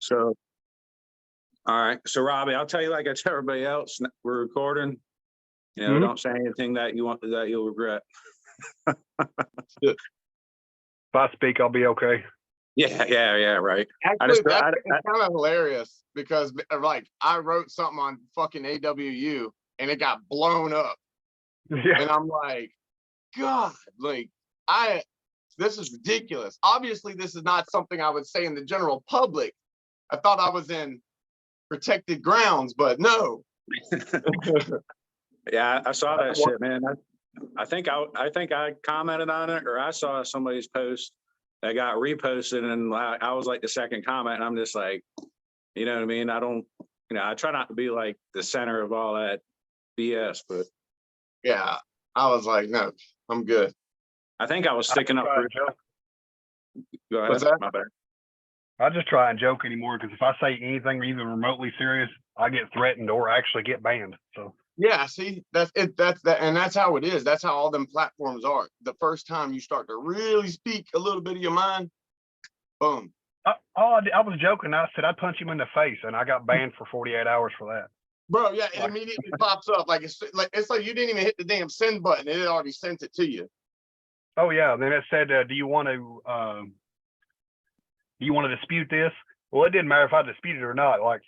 So, all right. So, Robbie, I'll tell you like I tell everybody else, we're recording. You know, don't say anything that you'll regret. If I speak, I'll be okay. Yeah, right. Actually, it's kind of hilarious because like I wrote something on fucking AWU and it got blown up. Yeah. And I'm like, God, like this is ridiculous. Obviously, this is not something I would say in the general public. I thought I was in protected grounds, but no. Yeah, I saw that shit, man. I think I commented on it, or I saw somebody's post that got reposted, and I was like the second comment, and I'm just like, you know what I mean? I don't, I try not to be like the center of all that BS, but yeah, I was like, no, I'm good. I think I was sticking up for. Go ahead. What's that? My bad. I just try and joke anymore because if I say anything even remotely serious, I get threatened or actually get banned. So yeah, see, that's it. And that's how it is. That's how all them platforms are. The first time you start to really speak a little bit of your mind, boom. I was joking. I said I'd punch him in the face, and I got banned for 48 hours for that. Bro, yeah, it immediately pops up it's like you didn't even hit the damn send button. It already sent it to you. Oh yeah. And then it said, "Do you want to dispute this?" Well, it didn't matter if I disputed it or not. Like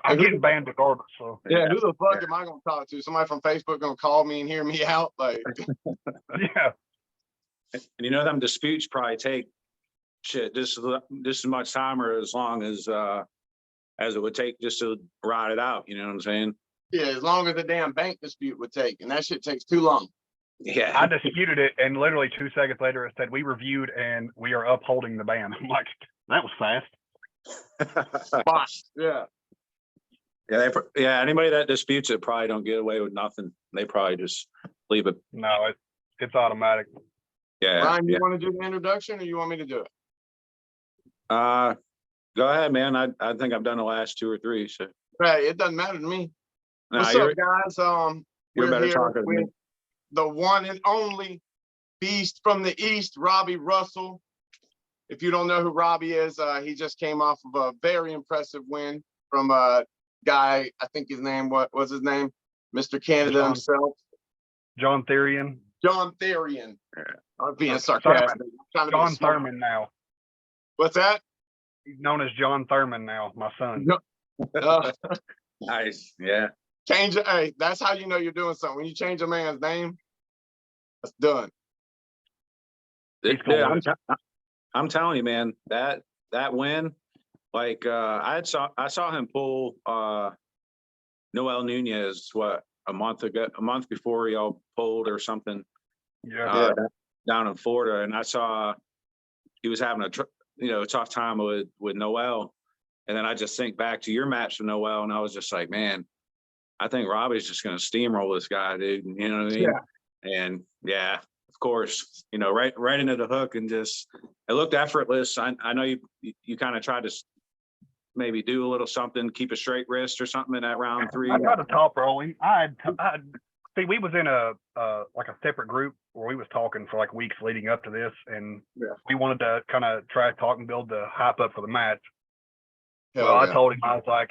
I'm getting banned regardless. So yeah, who the fuck am I gonna talk to? Somebody from Facebook gonna call me and hear me out? Like yeah. And them disputes probably take shit just as much time or as long as it would take just to ride it out. You know what I'm saying? Yeah, as long as the damn bank dispute would take, and that shit takes too long. Yeah, I disputed it, and literally 2 seconds later, it said we reviewed and we are upholding the ban. I'm like, that was fast. Yeah. Yeah, anybody that disputes it probably don't get away with nothing. They probably just leave it. No, it's automatic. Yeah. Ryan, you want to do the introduction, or you want me to do it? Go ahead, man. I think I've done the last 2 or 3. So Right, it doesn't matter to me. no, What's up, guys? You're we're better here talker than me. with the one and only beast from the East, Roby Russell. If you don't know who Roby is, he just came off of a very impressive win from a guy. I think his name was his name, Mr. Canada himself, John Therian. John Therian. I'm being sarcastic. John Thurman now. What's that? He's known as John Thurman now, my son. Nice. Yeah. Change it. Hey, that's how you know you're doing something. When you change a man's name, that's done. Yeah, I'm telling you, man, that win, like I saw him pull Noel Nunez a month before he all pulled or something. Yeah. Down in Florida, and I saw he was having a tough time with Noel, and then I just think back to your match with Noel, and I was just like, man, I think Robbie's just going to steamroll this guy, dude. You know what I mean? Yeah. And yeah, of course, right into the hook, and just it looked effortless. I know you kind of tried to maybe do a little something, keep a straight wrist or something in that round 3. I tried to top roll him. See, we was in a separate group where we was talking for like weeks leading up to this, and we wanted to kind of try to talk and build the hype up for the match. I told him, I was like,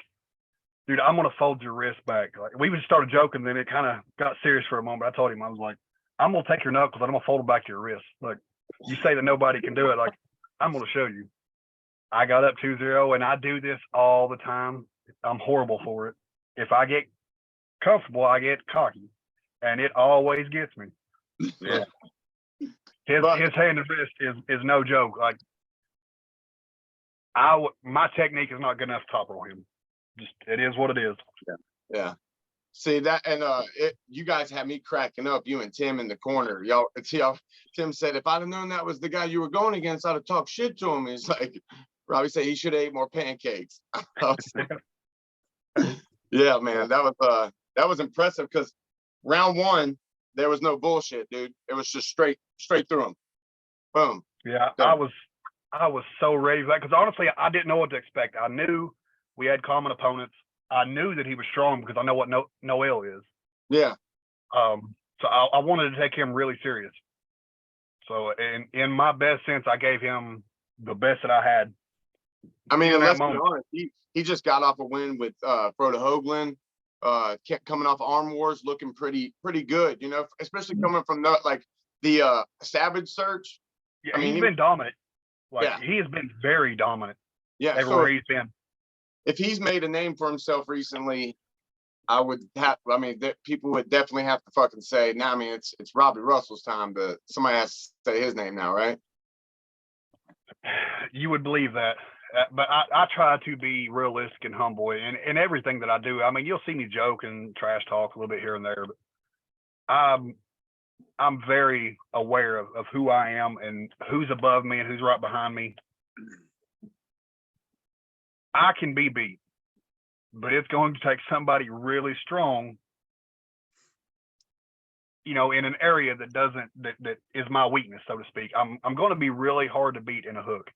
dude, I'm gonna fold your wrist back. Like we just started joking, then it kind of got serious for a moment. I told him, I was like, I'm gonna take your knuckles and I'm gonna fold them back to your wrist. Like you say that nobody can do it, like I'm gonna show you. I got up 2-0, and I do this all the time. I'm horrible for it. If I get comfortable, I get cocky, and it always gets me. Yeah. His hand and wrist is no joke. Like my technique is not good enough to top roll him. Just it is what it is. Yeah. See that, and you guys had me cracking up. You and Tim in the corner, y'all. Tim said, "If I'd have known that was the guy you were going against, I'd have talked shit to him." He's like, Robbie said he should have ate more pancakes. Yeah, man, that was impressive because round 1 there was no bullshit, dude. It was just straight through him. Boom. Yeah, I was so ready for that because honestly, I didn't know what to expect. I knew we had common opponents. I knew that he was strong because I know what Noel is. Yeah. So I wanted to take him really serious. So in my best sense, I gave him the best that I had. I mean, in that let's be moment. honest, he just got off a win with Frodo Hoagland, kept coming off Arm Wars, looking pretty good, you know, especially coming from the Savage Search. Yeah, I mean, he's been dominant. Like Yeah. he has been very dominant yeah. everywhere So he's been. if he's made a name for himself recently, I mean, people would definitely have to fucking say, now, I mean, it's Robbie Russell's time, but somebody has to say his name now, right? You would believe that. But I try to be realistic and humble in everything that I do. I mean, you'll see me joke and trash talk a little bit here and there, but I'm very aware of who I am and who's above me and who's right behind me. I can be beat, but it's going to take somebody really strong, you know, in an area that is my weakness, so to speak. I'm going to be really hard to beat in a hook.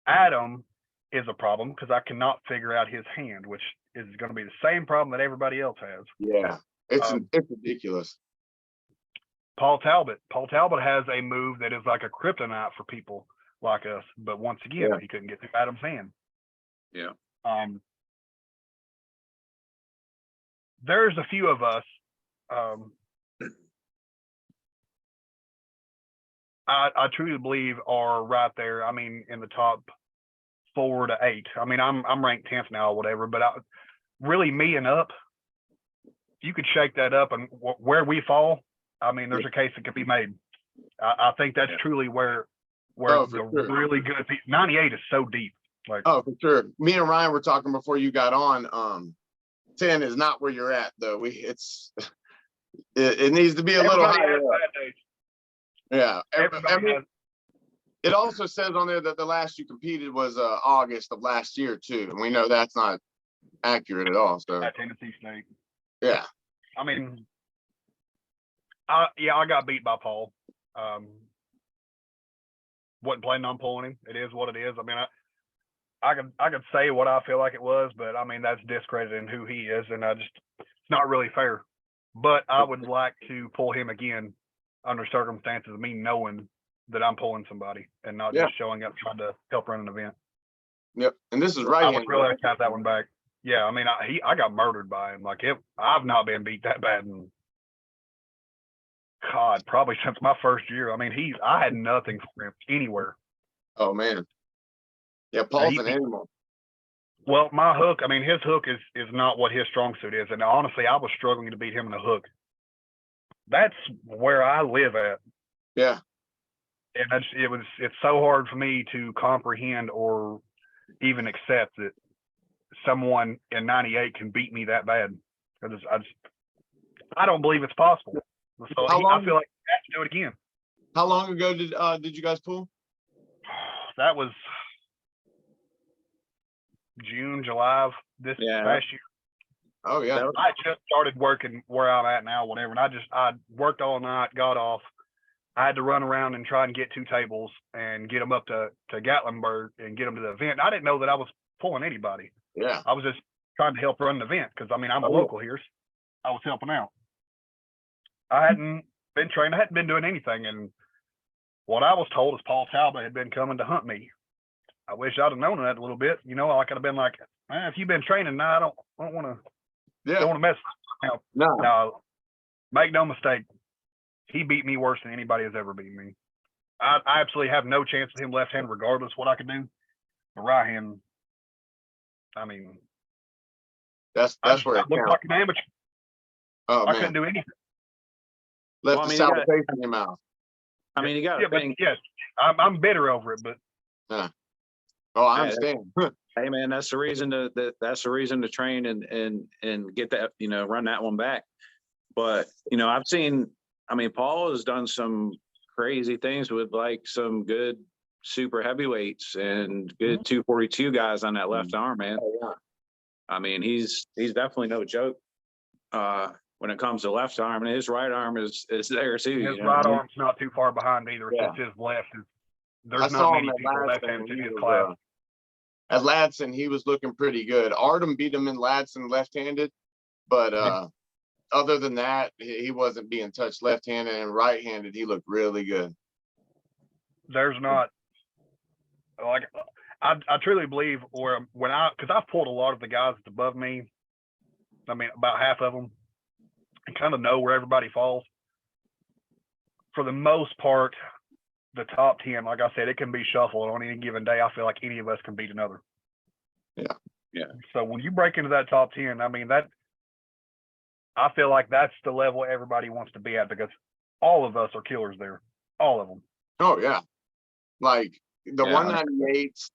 Adam is a problem because I cannot figure out his hand, which is going to be the same problem that everybody else has. Yeah, it's ridiculous. Paul Talbot has a move that is like a kryptonite for people like us, but once again, he couldn't get through Adam's hand. Yeah. There's a few of us. I truly believe are right there. I mean, in the top 4 to 8. I mean, I'm ranked 10th now or whatever, but really me and up, you could shake that up and where we fall. I mean, there's a case that could be made. I think that's truly where really good 98 is so deep. Like, oh, for sure. Me and Ryan were talking before you got on. 10 is not where you're at though. It needs to be a little higher. Yeah. It also says on there that the last you competed was August of last year too, and we know that's not accurate at all. So at Tennessee State. Yeah. I mean, I got beat by Paul. Wasn't planning on pulling him. It is what it is. I mean, I could say what I feel like it was, but I mean that's discrediting who he is, and it's not really fair. But I would like to pull him again under circumstances of me knowing that I'm pulling somebody and not just showing up trying to help run an event. Yep. And this is right. I would really like to have that one back. Yeah, I mean, I got murdered by him. Like I've not been beat that bad in God, probably since my first year. I mean, I had nothing for him anywhere. Oh man. Yeah, Paul's an animal. Well, my hook, I mean, his hook is not what his strong suit is. And honestly, I was struggling to beat him in the hook. That's where I live at. Yeah. And it's so hard for me to comprehend or even accept that someone in 98 can beat me that bad. I don't believe it's possible. So I feel like I have to do it again. How long ago did you guys pull? That was June, July of this past year. Oh yeah. I just started working where I'm at now, whatever. And I worked all night, got off. I had to run around and try and get 2 tables and get them up to Gatlinburg and get them to the event. I didn't know that I was pulling anybody. Yeah. I was just trying to help run the event because I mean I'm a local here. So I was helping out. I hadn't been trained. I hadn't been doing anything. And what I was told is Paul Talbot had been coming to hunt me. I wish I'd have known that a little bit. You know, I could have been like, man, if you've been training, now I don't want to. Don't want to mess with him. Now, make no mistake, he beat me worse than anybody has ever beaten me. I absolutely have no chance with him left hand, regardless what I could do. The right hand, I mean, that's where it looked like an amateur. Oh, I couldn't do anything. Left the sour taste in your mouth. I mean, you got to think. Yes, I'm bitter over it, but. Oh, I understand. Hey man, that's the reason to train and get that, you know, run that one back. But, you know, Paul has done some crazy things with like some good super heavyweights and good 242 guys on that left arm, man. Oh, yeah. I mean, he's definitely no joke when it comes to left arm, and his right arm is there too. His right arm's not too far behind either. Since his left is. There's not many people left-handed in his class. At Ladson, he was looking pretty good. Artem beat him in Ladson left-handed, but other than that, he wasn't being touched left-handed, and right-handed, he looked really good. There's not, like, I truly believe, or because I've pulled a lot of the guys that's above me. I mean, about half of them, and kind of know where everybody falls. For the most part, the top 10, like I said, it can be shuffled on any given day. I feel like any of us can beat another. Yeah. Yeah. So when you break into that top 10, I mean, I feel like that's the level everybody wants to be at, because all of us are killers there. All of them. Oh yeah. Like the Yeah. 198s,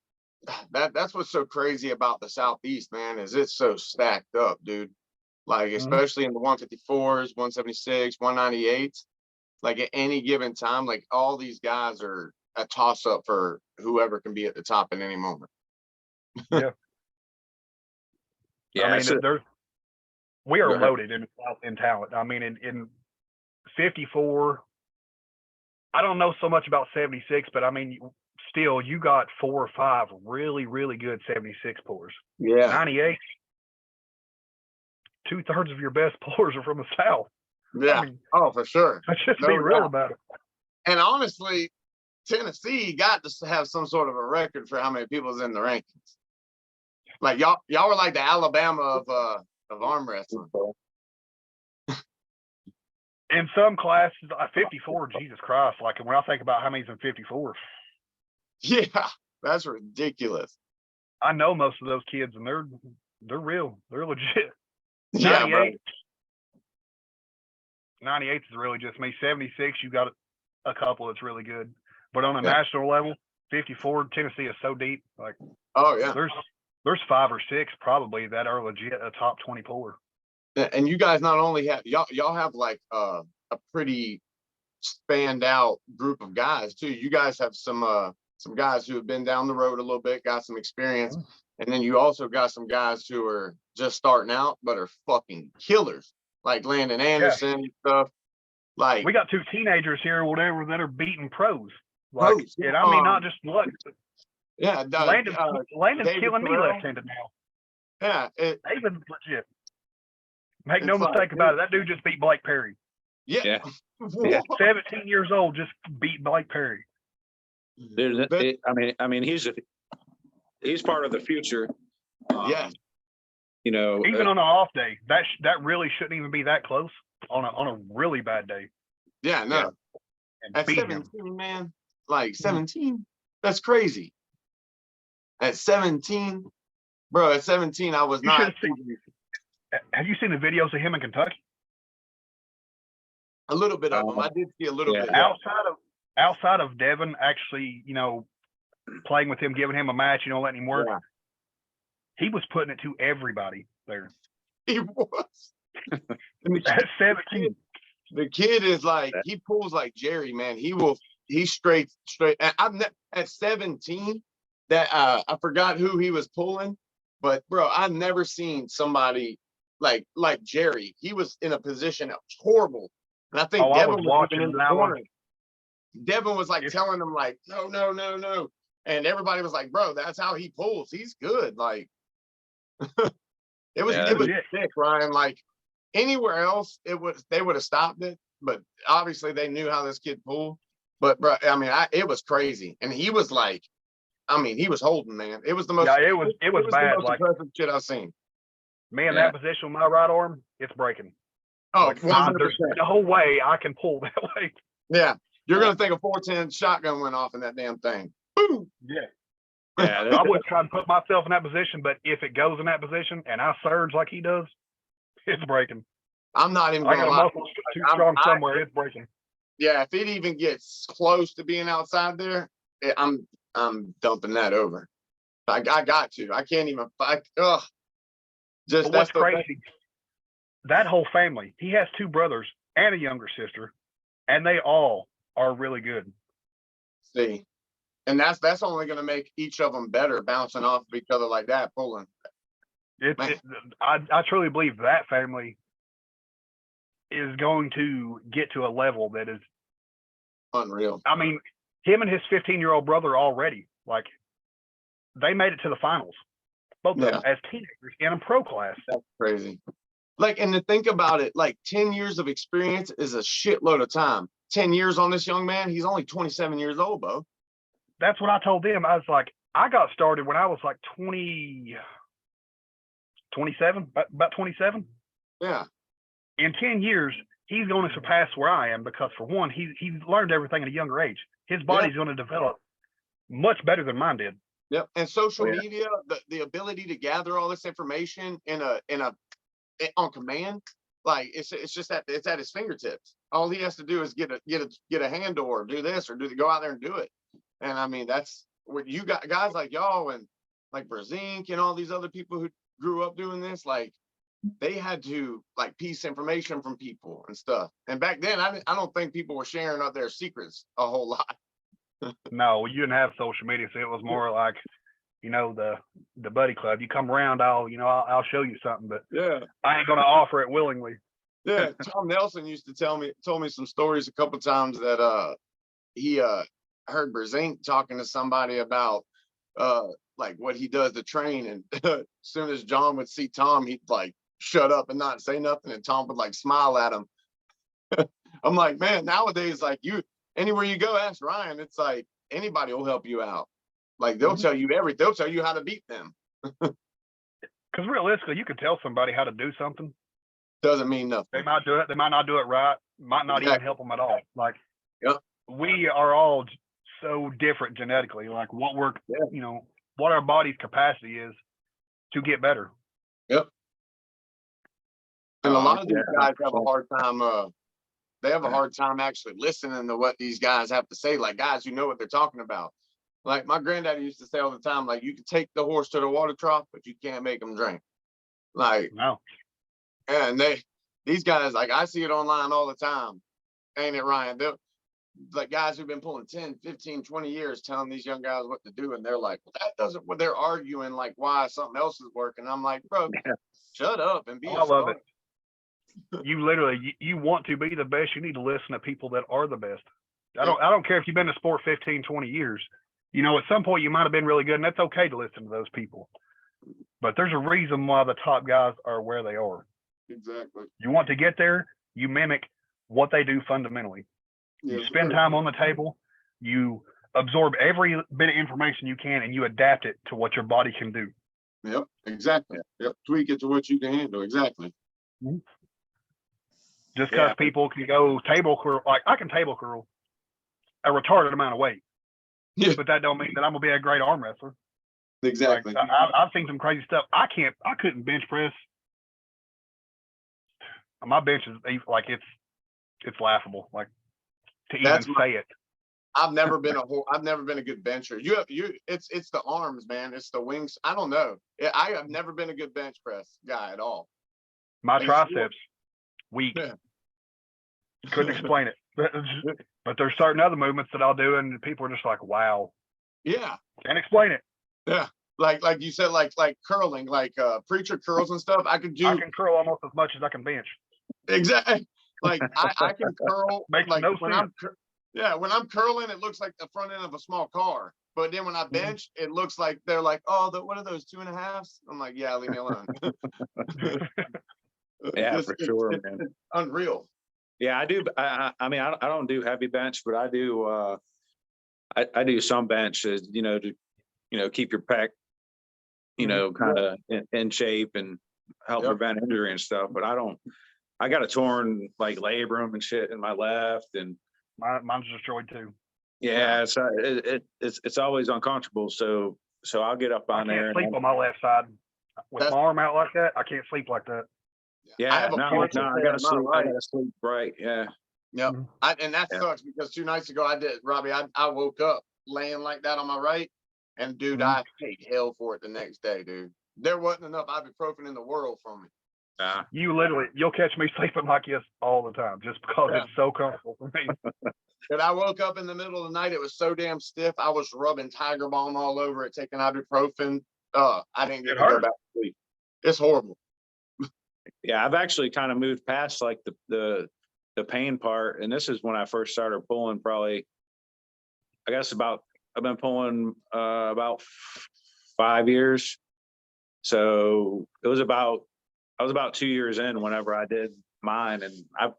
that's what's so crazy about the Southeast, man, is it's so stacked up, dude. Like, especially in the 154s, 176, 198s, like at any given time, like all these guys are a toss up for whoever can be at the top at any moment. Yeah. Yeah. I mean, we are Go ahead. loaded in talent. I mean, in 54, I don't know so much about 76, but I mean, still, you got 4 or 5 really, really good 76 pullers. Yeah. 98, 2/3 of your best pullers are from the South. Yeah. I mean, Oh, for sure. let's just No be real doubt. about it. And honestly, Tennessee got to have some sort of a record for how many people's in the rankings. Like y'all were like the Alabama of arm wrestling. In some classes, 54, Jesus Christ, like when I think about how many's in 54, Yeah, that's ridiculous. I know most of those kids, and they're real. They're legit. Yeah, bro. 98 is really just me. 76, you got a couple that's really good. But on a Yeah. national level, 54, Tennessee is so deep. Like, Oh yeah. there's 5 or 6 probably that are legit a top 20 puller. And you guys not only have y'all have like a pretty spanned out group of guys too. You guys have some guys who have been down the road a little bit, got some experience, and then you also got some guys who are just starting out but are fucking killers, like Landon Anderson and stuff. Like, we got 2 teenagers here or whatever that are beating pros. Like, pros, and I mean, not just what. Yeah, Landon's David killing me Terrell. left-handed now. Yeah, David's legit. Make It's no like, mistake about it. That dude just beat Blake Perry. yeah. Yeah. 17 years old, just beat Blake Perry. Dude, I mean, he's part of the future. Yeah. You know, Even on an off day, that really shouldn't even be that close on a really bad day. Yeah, no. Yeah. And At beat 17, him. man, like 17, that's crazy. At 17, bro, at 17, I was You not. should have seen. Have you seen the videos of him in Kentucky? A little bit of them. I did see a little bit. Yeah. Outside of Devin actually, playing with him, giving him a match, letting him work. Yeah. He was putting it to everybody there. He was. At 17. The kid is like, he pulls like Jerry, man. He's straight. And at 17, that I forgot who he was pulling, but bro, I've never seen somebody like Jerry. He was in a position that was horrible. And I think Devin was watching in the that corner. one. Devin was like telling him like, no. And everybody was like, bro, that's how he pulls. He's good. Like, it was sick, Ryan. Like, anywhere else, they would have stopped it. But obviously, they knew how this kid pulled. But bro, I mean, it was crazy, and he was like, I mean, he was holding, man. It was the most. Yeah, it was bad. The most like impressive shit I've seen. Me in that position with my right arm, it's breaking. Oh, like, 100%. There's no way I can pull that way. Yeah, you're gonna think a 410 shotgun went off in that damn thing. Boom. Yeah. Yeah, I wouldn't try to put myself in that position, but if it goes in that position and I surge like he does, it's breaking. I'm not even. I got a muscle too strong somewhere. It's breaking. Yeah, if it even gets close to being outside there, I'm dumping that over. I got to. I can't even. Just But what's crazy? That whole family. He has 2 brothers and a younger sister, and they all are really good. See, and that's only going to make each of them better, bouncing off of each other like that, pulling. I truly believe that family is going to get to a level that is unreal. I mean, him and his 15-year-old brother already, like, they made it to the finals, both of them as teenagers in a pro class. That's crazy. Like, and to think about it, like 10 years of experience is a shitload of time. 10 years on this young man, he's only 27 years old, bro. That's what I told them. I was like, I got started when I was like 27, about 27. Yeah. In 10 years, he's going to surpass where I am because, for one, he's learned everything at a younger age. His body's going to develop much better than mine did. Yep. And social media, the ability to gather all this information on command, like it's just that it's at his fingertips. All he has to do is get a handle or do this or go out there and do it. And I mean, that's what you got, guys like y'all and like Brazink and all these other people who grew up doing this. Like, they had to like piece information from people and stuff. And back then, I don't think people were sharing out their secrets a whole lot. No, you didn't have social media, so it was more like, you know, the buddy club. You come around, I'll show you something, but I ain't gonna offer it willingly. Yeah, Tom Nelson used to told me some stories a couple times that he heard Brazink talking to somebody about like what he does to train, and as soon as John would see Tom, he'd like shut up and not say nothing, and Tom would like smile at him. I'm like, man, nowadays, like, anywhere you go, ask Ryan. It's like anybody will help you out. Like, they'll tell you everything. They'll tell you how to beat them. Because realistically, you can tell somebody how to do something. Doesn't mean nothing. They might do it. They might not do it right. Might not even help them at all. Like, we are all so different genetically. Like, what what our body's capacity is to get better. Yep. And a lot of these guys have a hard time. They have a hard time actually listening to what these guys have to say. Like, guys who know what they're talking about. Like my granddaddy used to say all the time, like, you can take the horse to the water trough, but you can't make them drink. Like, no. And these guys, like, I see it online all the time. Ain't it, Ryan? They're like guys who've been pulling 10, 15, 20 years telling these young guys what to do. And they're like, well, that doesn't, well, they're arguing like why something else is working. I'm like, bro, shut up and be I love it. You literally, you want to be the best, you need to listen to people that are the best. I don't care if you've been in sport 15, 20 years. You know, at some point you might have been really good, and that's okay to listen to those people. But there's a reason why the top guys are where they are. Exactly. You want to get there, you mimic what they do fundamentally. You spend time on the table, you absorb every bit of information you can, and you adapt it to what your body can do. Yep, exactly. Yep, tweak it to what you can handle. Exactly. Mm-hmm. Just because people can go table curl, like I can table curl a retarded amount of weight, but that don't mean that I'm gonna be a great arm wrestler. Exactly. Like, I've seen some crazy stuff. I couldn't bench press. My bench is like it's laughable. Like to even say it. I've never been a good bencher. It's the arms, man. It's the wings. I don't know. I have never been a good bench press guy at all. My triceps weak. Couldn't explain it. But there's certain other movements that I'll do, and people are just like, wow. Yeah. Can't explain it. Yeah. Like you said, like curling, like preacher curls and stuff. I can curl almost as much as I can bench. Exactly. Like I can curl. Makes like no when sense. when I'm curling, it looks like the front end of a small car. But then when I bench, it looks like they're like, oh, what are those 2.5s? I'm like, yeah, leave me alone. Yeah, for sure, man. It's unreal. Yeah, I do. I mean, I don't do heavy bench, but I do. I do some bench, to keep your pec, kind of in shape and help prevent injury and stuff. But I got a torn like labrum and shit in my left, and mine's destroyed too. Yeah, it's always uncomfortable. So I'll get up on there. I can't sleep on my left side with my arm out like that. I can't sleep like that. Yeah, I gotta sleep. I gotta sleep right. Yeah. Yep. And that sucks because 2 nights ago Robbie, I woke up laying like that on my right, and dude, I paid hell for it the next day, dude. There wasn't enough ibuprofen in the world for me. You'll catch me sleeping like this all the time just because it's so comfortable for me. And I woke up in the middle of the night. It was so damn stiff. I was rubbing Tiger Balm all over it, taking ibuprofen. I didn't get to go back to sleep. It's horrible. Yeah, I've actually kind of moved past like the pain part, and this is when I first started pulling. Probably, I guess I've been pulling about 5 years. So I was about 2 years in whenever I did mine, and at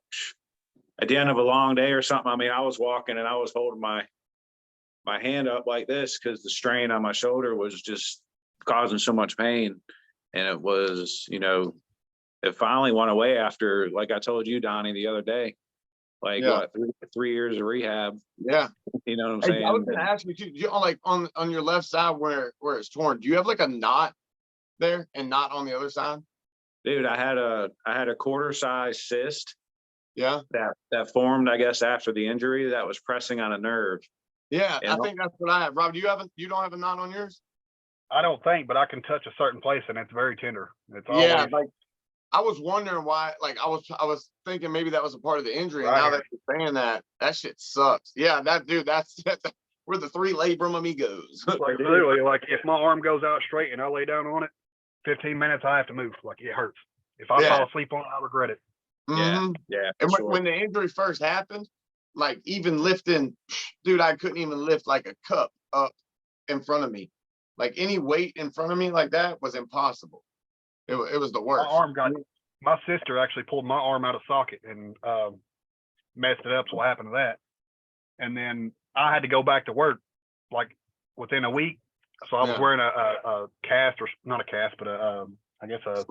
the end of a long day or something, I mean, I was walking and I was holding my my hand up like this because the strain on my shoulder was just causing so much pain. And it was, it finally went away after, like I told you, Donnie, the other day, like what, 3 years of rehab. Yeah. You know what I'm Hey, saying? I was gonna ask you too, like on your left side where it's torn, do you have like a knot there and not on the other side? Dude, I had a quarter size cyst. Yeah. That formed, I guess, after the injury that was pressing on a nerve. Yeah, And I think that's what I have. Rob, you don't have a knot on yours? I don't think, but I can touch a certain place and it's very tender. It's Yeah, always like I was wondering why, like I was thinking maybe that was a part of the injury. And Right. now that you're saying that shit sucks. Yeah, that's where the 3 labrum amigos. like literally, like if my arm goes out straight and I lay down on it, 15 minutes I have to move. Like it hurts. If I fall asleep on it, I regret it. Mhm. Yeah. And Sure. when the injury first happened, like even lifting, dude, I couldn't even lift like a cup up in front of me. Like any weight in front of me like that was impossible. It was the worst. My sister actually pulled my arm out of socket and messed it up. So what happened to that? And then I had to go back to work like within a week. So I was wearing a cast, or not a cast, but I guess a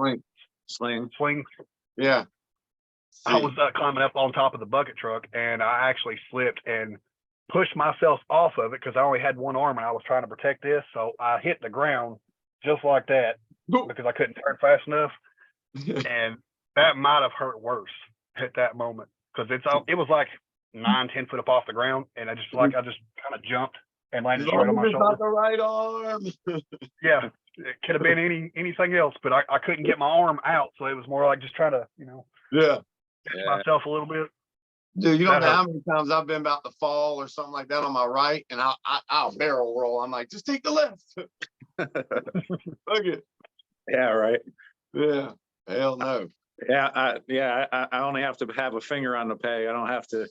Sling. I Yeah. was climbing up on top of the bucket truck and I actually slipped and pushed myself off of it because I only had one arm and I was trying to protect this. So I hit the ground just like that because I couldn't turn fast enough. And that might have hurt worse at that moment because it was like 9-10 foot up off the ground. And I just kind of jumped and landed straight on my shoulder. Not the right arm. Yeah. It could have been anything else, but I couldn't get my arm out. So it was more like just trying to, catch myself a little bit. Dude, you don't know how many times I've been about to fall or something like that on my right, and I'll barrel roll. I'm like, just take the left. Look it. Yeah, right. Yeah. Hell no. Yeah, I only have to have a finger on the peg. I don't have to,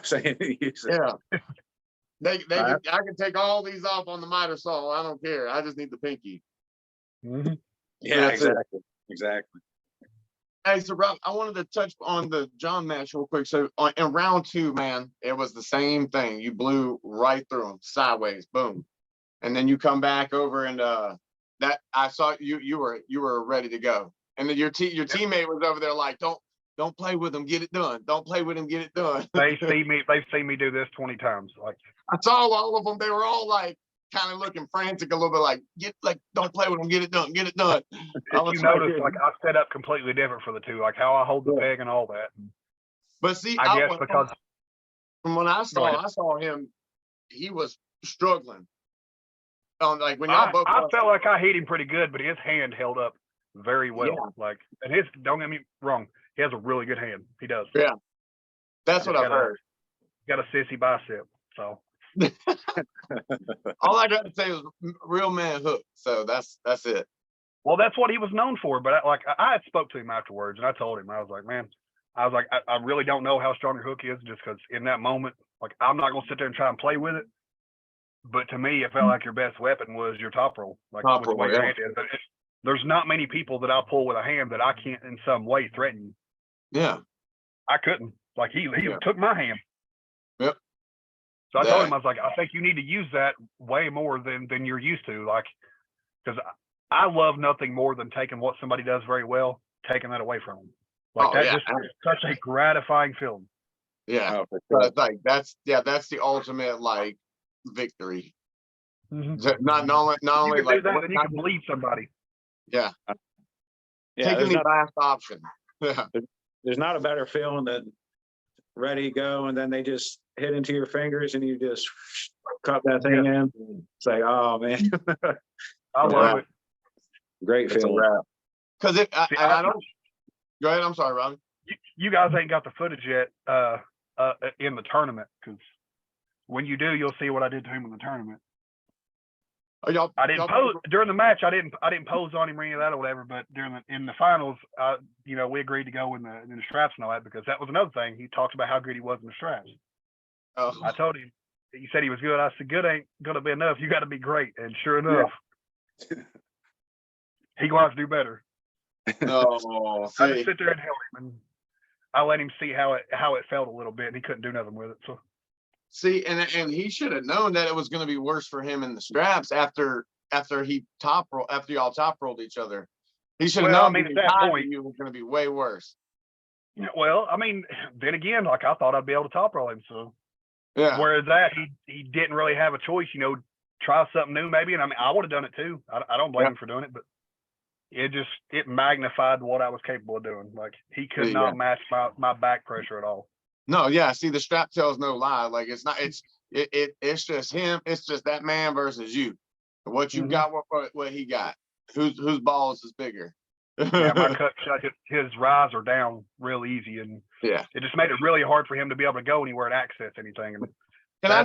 say use it. Yeah. I can take all ththese off on the miter saw. I don't care. I just need the pinky. Mm-hmm. Yeah, exactly. Hey, so Rob, I wanted to touch on the John match real quick. So in round 2, man, it was the same thing. You blew right through him, sideways, boom, and then you come back over and that I saw you were ready to go, and then your teammate was over there like, don't play with him, get it done. Don't play with him, get it done. They've seen me do this 20 times. Like I saw all of them. They were all like kind of looking frantic a little bit, like don't play with them, get it done. If you notice, like I set up completely different for the two, like how I hold the peg and all that. But see, I guess because from when I saw him, he was struggling. Like when y'all both, I felt like I hit him pretty good, but his hand held up very well. Yeah. Like, and don't get me wrong, he has a really good hand. He does. Yeah, that's what I've heard. Got a sissy bicep, so. All I got to say is real man hook. So that's it. Well, that's what he was known for. But I spoke to him afterwards, and I told him, I was like, man, I really don't know how strong your hook is, just because in that moment, like I'm not gonna sit there and try and play with it. But to me, it felt like your best weapon was your top roll. Like top roll, yeah. There's not many people that I'll pull with a hand that I can't in some way threaten you. Yeah. I couldn't. Like he took my hand. Yep. So I told him, I was like, I think you need to use that way more than you're used to. Like, because I love nothing more than taking what somebody does very well, taking that away from them. Like just such a gratifying feeling. Yeah. Like that's the ultimate like victory. Mm-hmm. Not only like that, then you can bleed somebody. Yeah. Taking the last option. Yeah. There's not a better feeling than ready, go, and then they just hit into your fingers and you just cut that thing in. It's like, oh man. I love it. Great feeling. Because I don't. Go ahead. I'm sorry, Robbie. You guys ain't got the footage yet in the tournament, because when you do, you'll see what I did to him in the tournament. I didn't pose during the match. I didn't pose on him or any of that or whatever. But in the finals, we agreed to go in the straps and all that, because that was another thing. He talked about how good he was in the straps. Oh. I told him. He said he was good. I said, good ain't gonna be enough. You got to be great. And sure enough, he gonna have to do better. Oh, I just sit there and held him, and I let him see how it felt a little bit, and he couldn't do nothing with it. So See, and he should have known that it was going to be worse for him in the straps after y'all top rolled each other. He should have Well, I known mean, being at that tied point, to you was going to be way worse. well, I mean, then again, like I thought I'd be able to top roll him. So Yeah. whereas that he didn't really have a choice, you know, try something new maybe. And I mean, I would have done it too. I don't blame him for doing it, but it magnified what I was capable of doing. Like he could not match my back pressure at all. No, yeah. See, the strap tells no lie. Like it's just him. It's just that man versus you. What you got, what he got. Whose balls is bigger? Yeah, my cut shot, his rise are down real easy, and yeah, it just made it really hard for him to be able to go anywhere and access anything. And I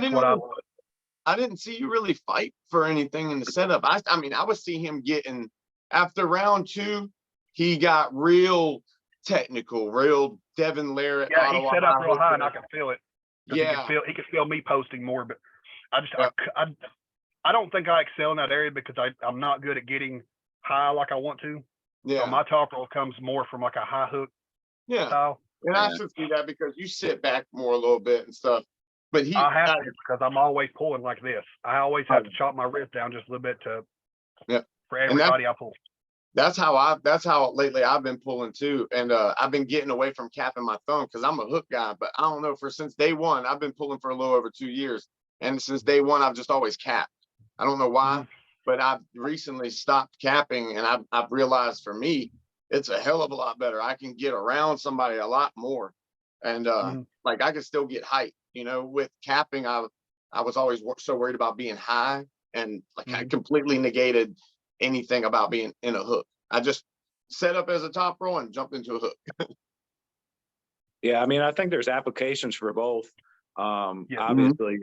didn't see you really fight for anything in the setup. I mean, I would see him getting after round 2, he got real technical, real Devin Larrett. Yeah, he set up real high, and I could feel it. Yeah, he could feel me posting more, but I don't think I excel in that area because I'm not good at getting high like I want to. Yeah. So my top roll comes more from like a high hook style. And I should see that because you sit back more a little bit and stuff. But I have to because I'm always pulling like this. I always have to chop my wrist down just a little bit for everybody I pull. That's how lately I've been pulling too. And I've been getting away from capping my thumb because I'm a hook guy. But I don't know, since day one, I've been pulling for a little over 2 years. And since day one, I've just always capped. I don't know why, but I've recently stopped capping, and I've realized for me, it's a hell of a lot better. I can get around somebody a lot more, and like I can still get height. You know, with capping, I was always so worried about being high, and like I completely negated anything about being in a hook. I just set up as a top row and jumped into a hook. Yeah, I mean, I think there's applications for both. Obviously,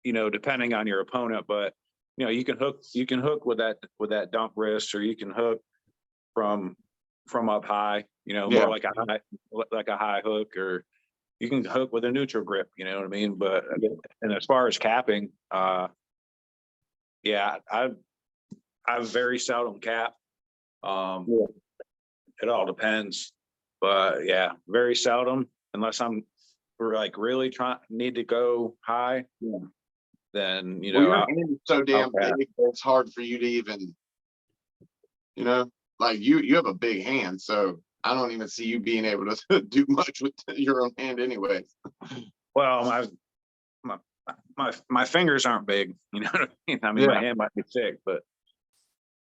you know, depending on your opponent, but you know, you can hook with that dump wrist, or you can hook from up high, you know, more like a high hook, or you can hook with a neutral grip, you know what I mean? But and as far as capping, yeah, I very seldom cap. It all depends, but yeah, very seldom, unless I'm like really need to go high. Then you know, your hand is so damn big, it's hard for you to even, you know, like you have a big hand, so I don't even see you being able to do much with your own hand anyway. Well, my fingers aren't big, you know what I mean? I mean, my hand might be thick, but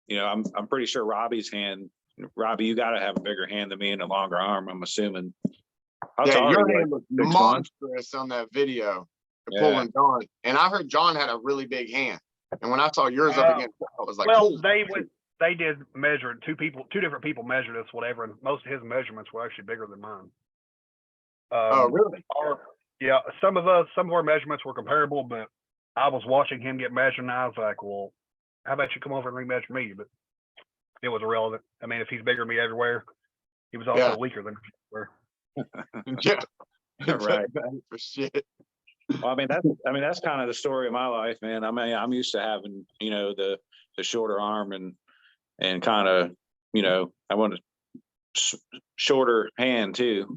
you know, I'm pretty sure Robbie, you got to have a bigger hand than me and a longer arm, I'm assuming. Your hand was monstrous on that video. Pulling John, and I heard John had a really big hand, and when I saw yours up against, I was like, well, they did measure it. Two different people measured us, whatever, and most of his measurements were actually bigger than mine. Oh, really? Some of our measurements were comparable, but I was watching him get measured, and I was like, well, how about you come over and remeasure me? But it was irrelevant. I mean, if he's bigger than me everywhere, he was also weaker than me everywhere. Right. For shit. Well, I mean, that's kind of the story of my life, man. I mean, I'm used to having, you know, the shorter arm and kind of, you know, I want a shorter hand too.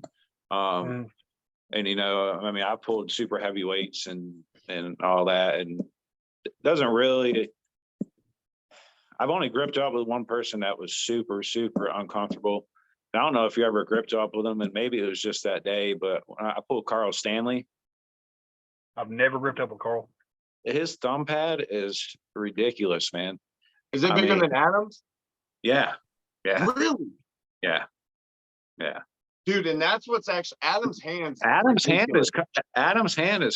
And, you know, I mean, I pulled super heavy weights and all that, and it doesn't really, I've only gripped up with one person that was super, super uncomfortable. I don't know if you ever gripped up with him, and maybe it was just that day, but when I pulled Carl Stanley. I've never gripped up with Carl. His thumb pad is ridiculous, man. Is it bigger than Adams? Yeah. Yeah. Really? Yeah. Yeah. Dude, and that's what's actually Adams' hand is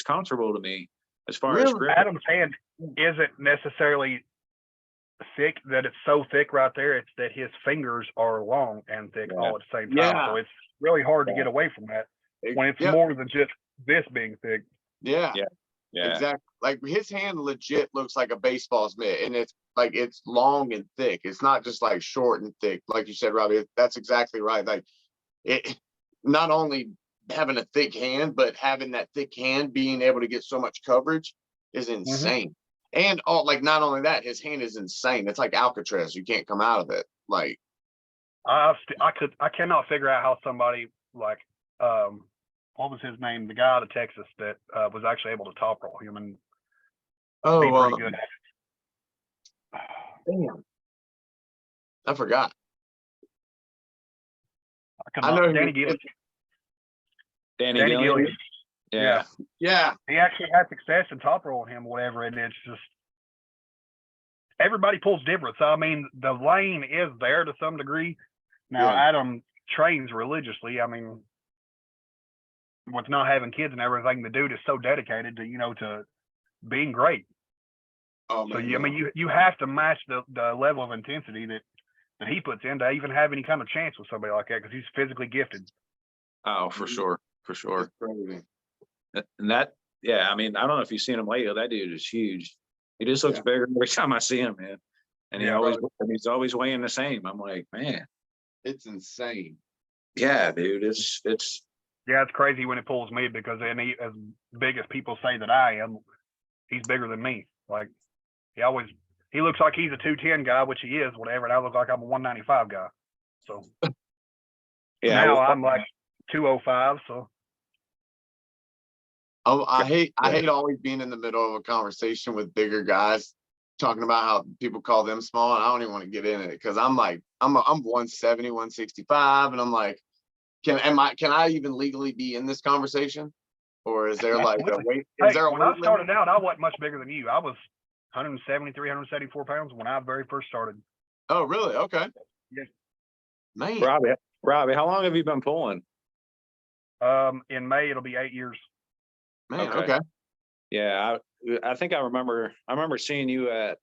comfortable to me as far as grip. Adams' hand isn't necessarily thick, that it's so thick right there. It's that his fingers are long and thick all at the same time. So it's really hard to get away from that when it's more than just this being thick. Yeah. Exactly. Like his hand legit looks like a baseball's mitt, and it's like it's long and thick. It's not just like short and thick, like you said, Robbie. That's exactly right. Like it, not only having a thick hand, but having that thick hand being able to get so much coverage is insane. And like not only that, his hand is insane. It's like Alcatraz. You can't come out of it. Like I cannot figure out how somebody like what was his name? The guy out of Texas that was actually able to top roll him and be Oh, pretty good. damn. I forgot. I know Danny Gilliam. Danny Gilliam. Gilliam. Yeah. Yeah. He actually had success in top rolling him, whatever it is. Just everybody pulls different. So I mean, the lane is there to some degree. Now Yeah. Adam trains religiously. I mean, with not having kids and everything, the dude is so dedicated to to being great. Oh, So man, I mean, you have to match the level of intensity that he puts in to even have any kind of chance with somebody like that, because he's physically gifted. Oh, for sure. For sure. It's crazy. And that, yeah, I mean, I don't know if you've seen him lately. That dude is huge. He just looks bigger every time I see him, man. And he's always weighing the same. I'm like, man, It's insane. yeah, dude. It's Yeah, it's crazy when it pulls me, because as big as people say that I am, he's bigger than me. Like he looks like he's a 210 guy, which he is, whatever, and I look like I'm a 195 guy. So yeah. now I'm like 205. So I hate always being in the middle of a conversation with bigger guys talking about how people call them small. And I don't even want to get in it because I'm like, I'm 170, 165. And I'm like, can I even legally be in this conversation? Or is there like a weight? Is there a when weight I started limit? out, I wasn't much bigger than you. I was 173, 174 pounds when I very first started. Oh, really? Okay. Yeah. Man. Robbie, how long have you been pulling? In May it'll be 8 years. Man, okay. Yeah, I think I remember seeing you at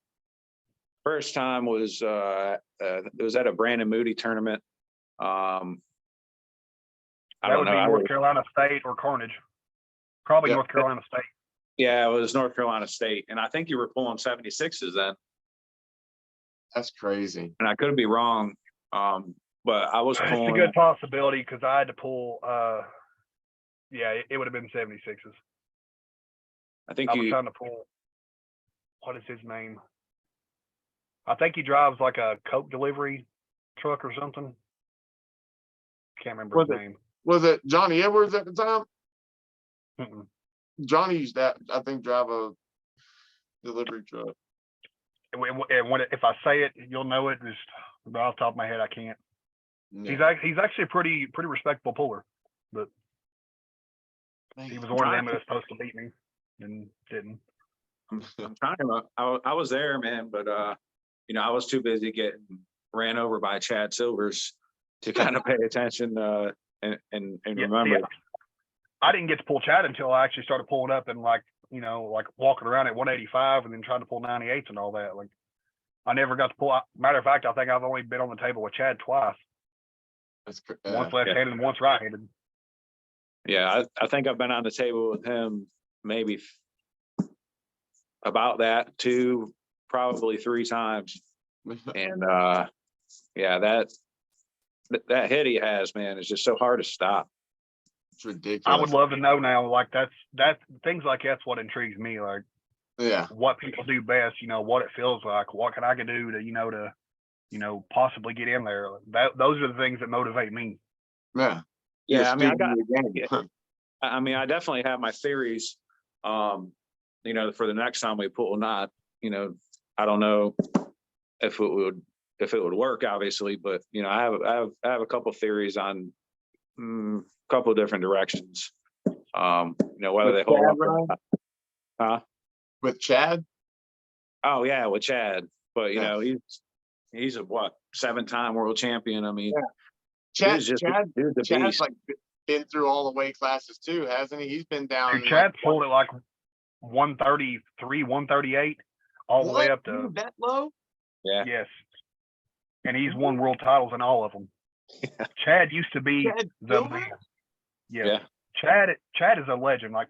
first time was it was at a Brandon Moody tournament. I That would be North Carolina State or Carnage. Probably North Carolina State. Yeah, it was North Carolina State, and I think you were pulling 76s then. That's crazy. And I could be wrong, but I was pulling. It's a good possibility because I had to pull. It would have been 76s. I think I was trying to pull. What is his name? I think he drives like a Coke delivery truck or something. Can't remember his name. Was it Johnny Edwards at the time? Mm-mm. Johnny used that, I think, drive a delivery truck. And if I say it, you'll know it. Just off the top of my head, I can't. Yeah. He's actually a pretty respectable puller, but he was one of them that was supposed to beat me and didn't. I'm trying to. I was there, man, but I was too busy getting ran over by Chad Silvers to kind of pay attention and remember. Yeah. I didn't get to pull Chad until I actually started pulling up and like walking around at 185 and then trying to pull 98s and all that. Like I never got to pull. Matter of fact, I think I've only been on the table with Chad twice. Once left-handed and once right-handed. Yeah, I think I've been on the table with him maybe about that 2, probably 3 times. And that hit he has, man, is just so hard to stop. It's ridiculous. I would love to know now, like that's things like that's what intrigues me, like what people do best, what it feels like, what can I do to possibly get in there. Those are the things that motivate me. Yeah. Yeah, I mean, I definitely have my theories. For the next time we pull, not, I don't know if it would work, obviously, but I have a couple theories on a couple of different directions. Whether they hold up. Huh? With Chad? Oh yeah, with Chad. But he's a 7-time world champion. I mean, Chad's beast. like been through all the weight classes too, hasn't he? He's been down. Dude, Chad pulled it like 133, 138, all the way up to that low. Yeah. Yes. And he's won world titles in all of them. Chad used to be the man. Yeah. Chad is a legend. Like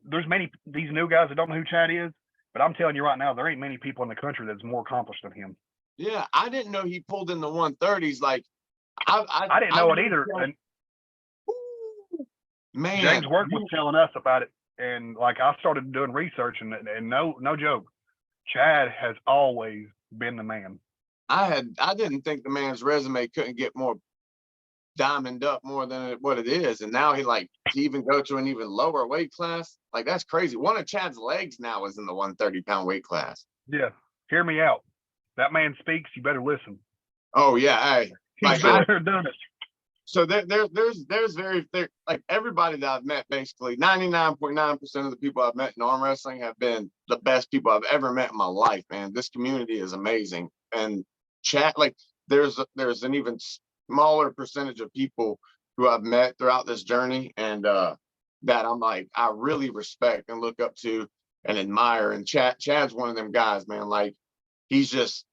there's these new guys that don't know who Chad is, but I'm telling you right now, there ain't many people in the country that's more accomplished than him. Yeah, I didn't know he pulled in the 130s. Like I didn't know it either. And man, James Work was telling us about it, and like I started doing research, and no joke, Chad has always been the man. I didn't think the man's resume couldn't get more diamond up more than what it is. And now to even go to an even lower weight class, like that's crazy. One of Chad's legs now is in the 130-pound weight class. Yeah. Hear me out. That man speaks, you better listen. Oh yeah. Hey, He's been there, done it. So there's like everybody that I've met, basically 99.9% of the people I've met in arm wrestling have been the best people I've ever met in my life, man. This community is amazing. And chat, like there's an even smaller percentage of people who I've met throughout this journey, and that I'm like, I really respect and look up to and admire. And Chad's one of them guys, man. Like he's just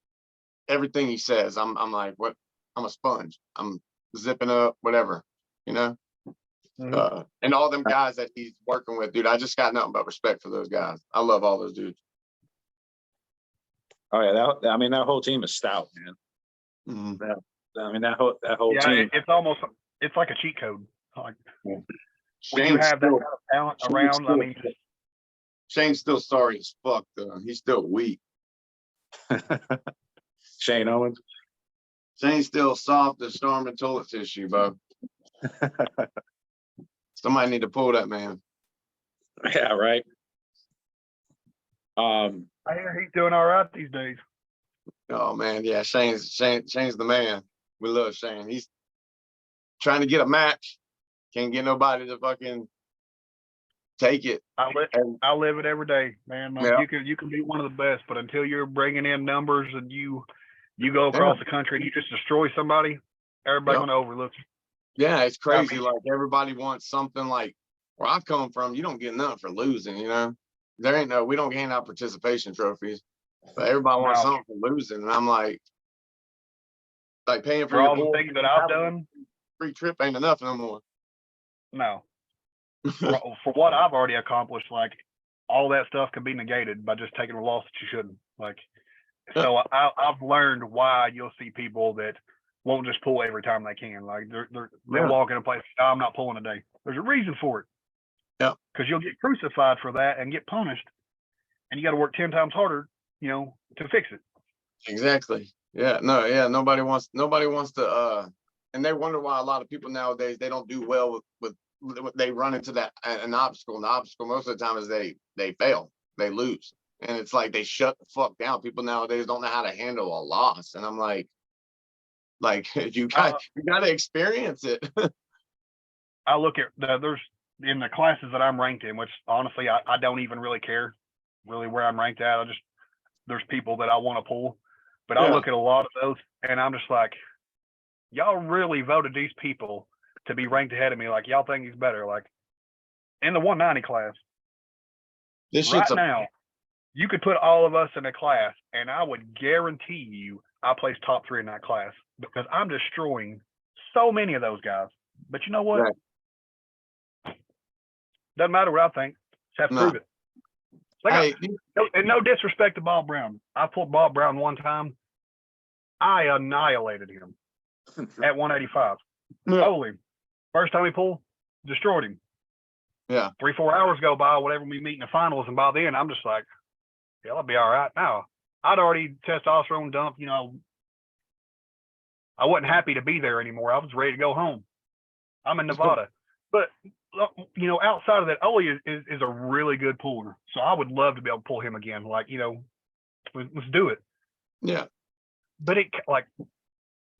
everything he says. I'm like, what? I'm a sponge. I'm zipping up, whatever, you know. And all them guys that he's working with, dude, I just got nothing but respect for those guys. I love all those dudes. Oh yeah, that whole team is stout, man. That whole team. It's like a cheat code. Like when Shane's you have that still, kind of talent around, I mean, Shane's still sorry as fuck though. He's still weak. Shane Owens. Shane's still soft as storming toilet tissue, bro. Somebody need to pull that man. Yeah, right. I hear he's doing all right these days. Oh man, yeah, Shane's the man. We love Shane. He's trying to get a match. Can't get nobody to fucking take it. I live it every day, man. Like Yeah. you can be one of the best, but until you're bringing in numbers and you go across the country and you just destroy somebody, everybody's gonna overlook you. Yeah, it's crazy. Like everybody wants something. Like where I've come from, you don't get nothing for losing, you know. We don't hand out participation trophies, but everybody wants something for losing. And I'm like paying for all the things that I've done. Free trip ain't enough no more. No. for what I've already accomplished, like all that stuff can be negated by just taking a loss that you shouldn't. Like, so I've learned why you'll see people that won't just pull every time they can. Like they'll walk in a place, oh, I'm not pulling today. There's a reason for it. Yeah. Because you'll get crucified for that and get punished, and you got to work 10 times harder, to fix it. Exactly. Yeah. No. Yeah. Nobody wants to. And they wonder why a lot of people nowadays they don't do well with they run into an obstacle. And the obstacle most of the time is they fail, they lose, and it's like they shut the fuck down. People nowadays don't know how to handle a loss, and I'm like you got to experience it. I look at there's in the classes that I'm ranked in, which honestly I don't even really care really where I'm ranked at. There's people that I want to pull, but I look at a lot of those and I'm just like, y'all really voted these people to be ranked ahead of me. Like y'all think he's better. Like in the 190 class, now, you could put all of us in a class and I would guarantee you I place top 3 in that class because I'm destroying so many of those guys. But you know what? Right. Doesn't matter what I think. Just have to prove it. Like no disrespect to Bob Brown. I pulled Bob Brown one time. I annihilated him at 185. Holy. First time he pulled, destroyed him. Yeah. 3-4 hours go by, whatever we meet in the finals, and by then I'm just like, yeah, I'll be all right now. I'd already testosterone dumped, I wasn't happy to be there anymore. I was ready to go home. I'm in Nevada. But outside of that, Oli is a really good puller. So I would love to be able to pull him again. Like, let's do it. Yeah. But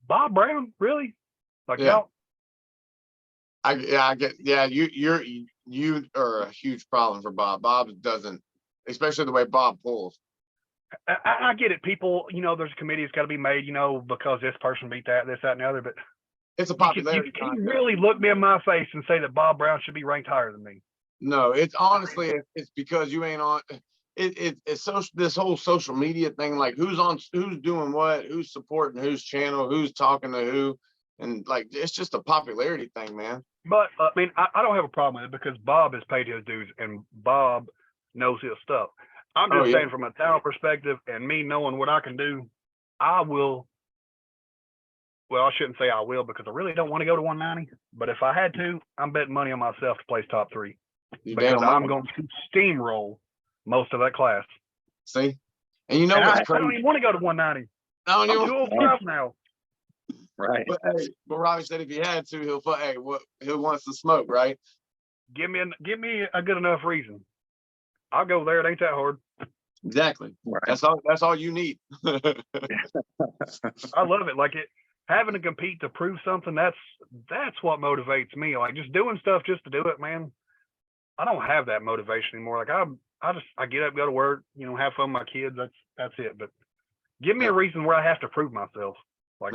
Bob Brown, really? Like, y'all? I get. Yeah, you are a huge problem for Bob. Bob doesn't, especially the way Bob pulls. I get it. People, there's a committee that's got to be made, because this person beat that, this, that, and the other. But it's a popularity. Can you really look me in my face and say that Bob Brown should be ranked higher than me? No, it's honestly, it's because you ain't on. It's this whole social media thing. Like who's doing what, who's supporting whose channel, who's talking to who, and like it's just a popularity thing, man. But I don't have a problem with it because Bob has paid his dues and Bob knows his stuff. I'm just saying from a talent perspective and me knowing what I can do, I will. Well, I shouldn't say I will because I really don't want to go to 190. But if I had to, I'm betting money on myself to place top 3 because I'm going to steamroll most of that class. See, and what's crazy? I don't even want to go to 190. I'm too old for now. Right. But Robbie said if he had to, he'll put, hey, what he wants to smoke, right? Give me a good enough reason. I'll go there. It ain't that hard. Exactly. Right. That's all you need. I love it. Like having to compete to prove something. That's what motivates me. Like just doing stuff just to do it, man. I don't have that motivation anymore. Like I get up, go to work, have fun with my kids. That's it. But give me a reason where I have to prove myself. Like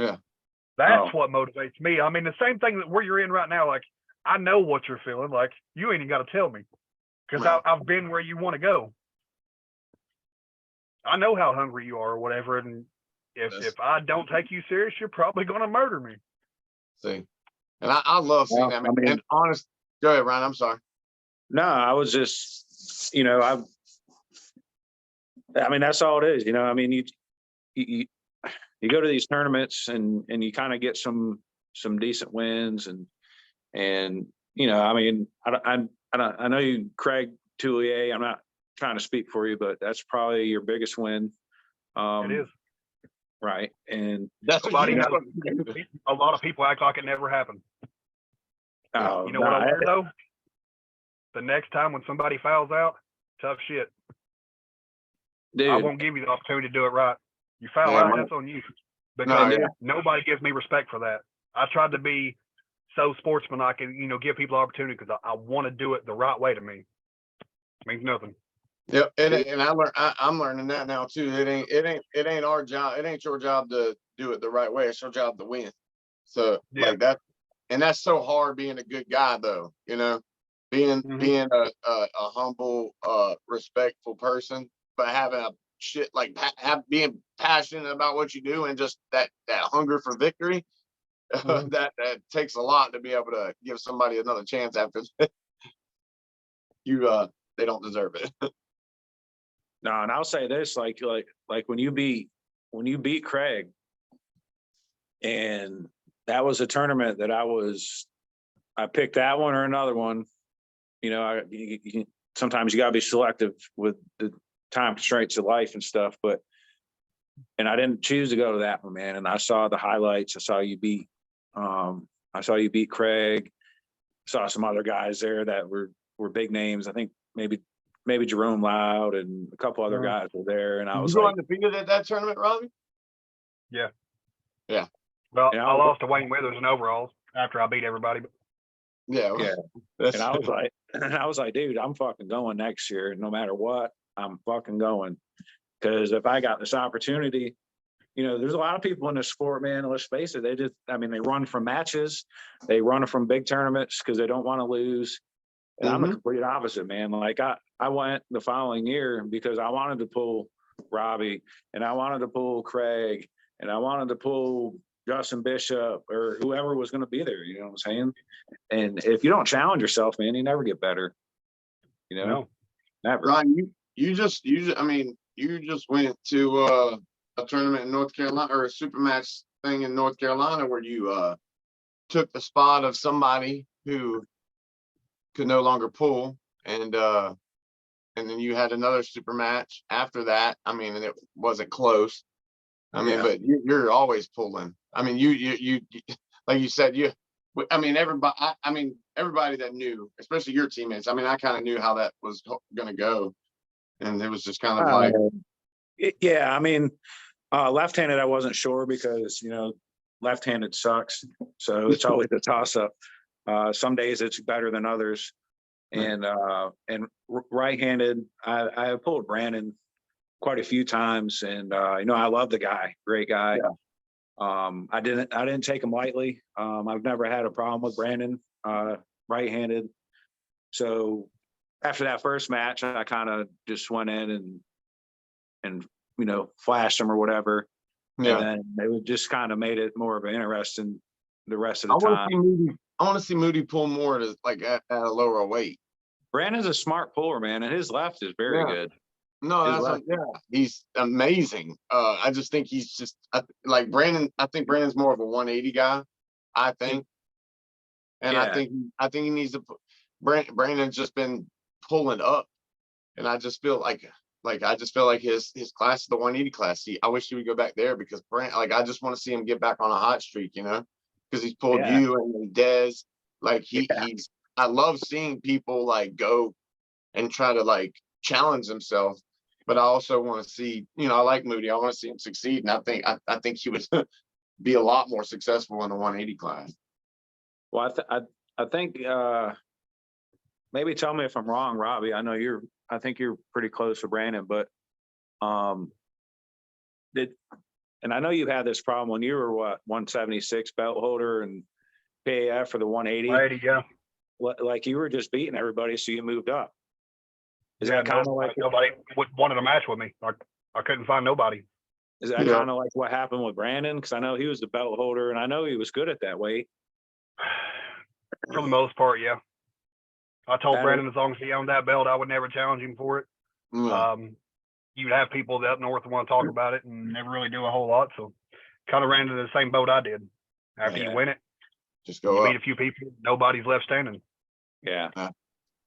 that's what motivates me. I mean, the same thing that where you're in right now. Like I know what you're feeling. Like you ain't even got to tell me because I've been where you want to go. I know how hungry you are or whatever. And if I don't take you serious, you're probably going to murder me. See, and I love seeing that. And honest, go ahead, Ryan. I'm sorry. No, I was just, I mean, that's all it is. I mean, you go to these tournaments and you kind of get some decent wins and I mean, I know you, Craig Toulier. I'm not trying to speak for you, but that's probably your biggest win. It is. Right. And that's a lot of people act like it never happened. Oh, you know what I learned though? The next time when somebody fouls out, tough shit. Dude. I won't give you the opportunity to do it right. You foul out, that's on you. Because nobody gives me respect for that. I tried to be so sportsmanlike and give people opportunity because I want to do it the right way to me. It means nothing. Yep, and I'm learning that now too. It ain't our job. It ain't your job to do it the right way. It's your job to win. So like that, and that's so hard being a good guy though. Being a humble, respectful person, but having a shit like being passionate about what you do and just that hunger for victory. That takes a lot to be able to give somebody another chance after they don't deserve it. No, and I'll say this, like when you beat Craig, and that was a tournament that I picked that one or another one. Sometimes you gotta be selective with the time constraints of life and stuff, and I didn't choose to go to that one, man. And I saw the highlights. I saw you beat Craig. Saw some other guys there that were big names. I think maybe Jerome Loud and a couple other guys were there. And I was like, undefeated at that tournament, Robbie? Yeah. Yeah. Well, I lost to Wayne Withers in overalls after I beat everybody. Yeah. And I was like, dude, I'm fucking going next year. No matter what, I'm fucking going. Because if I got this opportunity, there's a lot of people in this sport, man. Let's face it. They run from matches. They run from big tournaments because they don't want to lose. And I'm the complete opposite, man. Like I went the following year because I wanted to pull Robbie and I wanted to pull Craig and I wanted to pull Justin Bishop or whoever was going to be there. You know what I'm saying? And if you don't challenge yourself, man, you never get better. No. Never. Ryan, you just went to a tournament in North Carolina or a super match thing in North Carolina where you took the spot of somebody who could no longer pull, and then you had another super match after that. And it wasn't close. But you're always pulling. You like you said, everybody that knew, especially your teammates. I kind of knew how that was going to go, and it was just kind of like, left-handed. I wasn't sure because left-handed sucks, so it's always a toss-up. Some days it's better than others. And right-handed, I pulled Brandon quite a few times, and I love the guy, great guy. Yeah. I didn't take him lightly. I've never had a problem with Brandon, right-handed. So after that first match, I kind of just went in and flashed him or whatever. Yeah. And then it just kind of made it more of an interesting the rest of the time. I want to see Moody pull more at a lower weight. Brandon's a smart puller, man, and his left is very good. No, he's amazing. I just think he's just like Brandon. I think Brandon's more of a 180 guy. I think, and I think he needs to. Brandon's just been pulling up, and I just feel like Like I just feel like his class is the 180 class. I wish he would go back there because Brand, like I just want to see him get back on a hot streak, you know, because he's pulled Yeah. you and then Dez. Like Yeah. he's I love seeing people like go and try to like challenge himself. But I also want to see, you know, I like Moody. I want to see him succeed. And I think he would be a lot more successful in the 180 class. Well, I think maybe tell me if I'm wrong, Robbie. I think you're pretty close to Brandon, but and I know you had this problem when you were 176 belt holder and PAF for the 180. 180, yeah. Like you were just beating everybody, so you moved up. Is Yeah, that kind of like nobody wanted a match with me? I couldn't find nobody. Is that kind of like what happened with Brandon? Because I know he was the belt holder, and I know he was good at that weight. For the most part, yeah. I told That Brandon as long as he owned that belt, I would never challenge him for it. You'd have people up north that want to talk about it and never really do a whole lot. So kind of ran into the same boat I did. After you win it, just you go beat up. a few people, nobody's left standing. Yeah. Like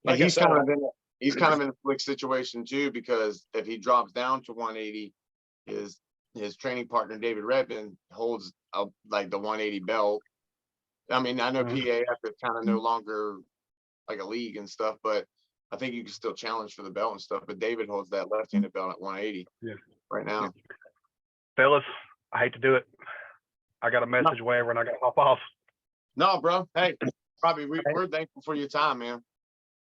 I he's said, he's kind of in a slick situation too, because if he drops down to 180, his training partner David Redmond holds like the 180 belt. I mean, I know PAF is kind of no longer like a league and stuff, but I think you can still challenge for the belt and stuff. But David holds that left-handed belt at 180 right now. Yeah. Fellas, I hate to do it. I got a message wherever and I got to hop off. No, bro. Hey, Robbie, we're thankful for your time, man.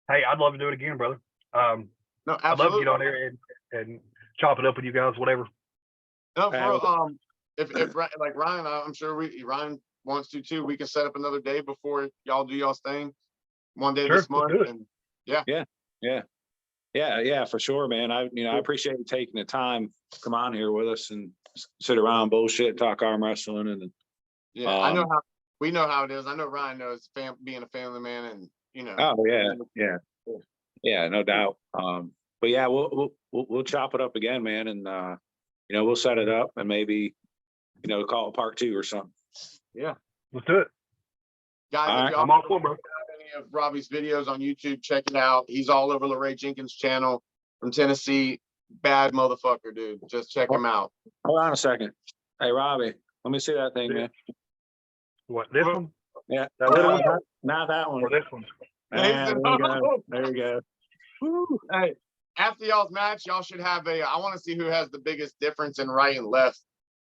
Hey, I'd love to do it again, brother. No, absolutely. I'd love to get on there and chop it up with you guys, whatever. No, bro, if like Ryan, I'm sure Ryan wants to too. We can set up another day before y'all do y'all's thing. One day this month, and yeah, for sure, man. I appreciate you taking the time to come on here with us and sit around, bullshit, talk arm wrestling, and I know how we know how it is. I know Ryan knows being a family man, and you know. Oh yeah, no doubt. But yeah, we'll chop it up again, man, and we'll set it up and maybe call it part 2 or something. Yeah, let's do it, guys. If y'all I'm all for, bro. Of Robbie's videos on YouTube, check it out. He's all over LeRae Jenkins' channel from Tennessee. Bad motherfucker, dude. Just check him out. Hold on a second. Hey, Robbie, let me see that thing, man. What, this one? Yeah. That little one? Not that one. Or this one? There you go. There you go. Woo. Hey, after y'all's match, y'all should have I want to see who has the biggest difference in right and left.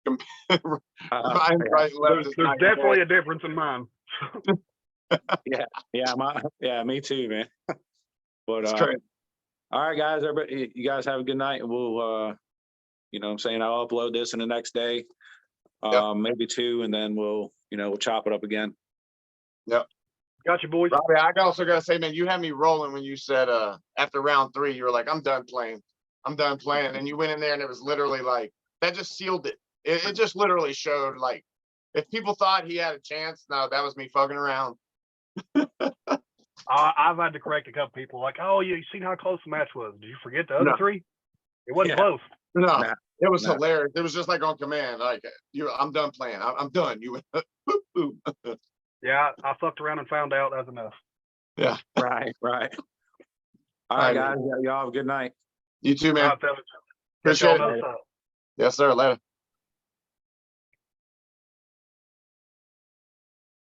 Right and left. There's definitely a difference in mine. Yeah, me too, man. But great. All right, guys, everybody, you guys have a good night, and we'll I'll upload this in the next day, maybe 2, and then we'll chop it up again. Yep. Got you, boys. Robbie, I also gotta say, man, you had me rolling when you said after round 3, you were like, I'm done playing, and you went in there and it was literally like that just sealed it. It just literally showed like if people thought he had a chance, no, that was me fucking around. I've had to correct a couple people like, oh, you seen how close the match was? Did you forget the other 3? It wasn't close. No, it was hilarious. It was just like on command. Like I'm done playing. I'm done. You went, boop, boop. Yeah, I fucked around and found out that's enough. Yeah. Right. All right, guys. Y'all have a good night. You too, man. All right, fellas. Appreciate it. Y'all know. Yes, sir. Later.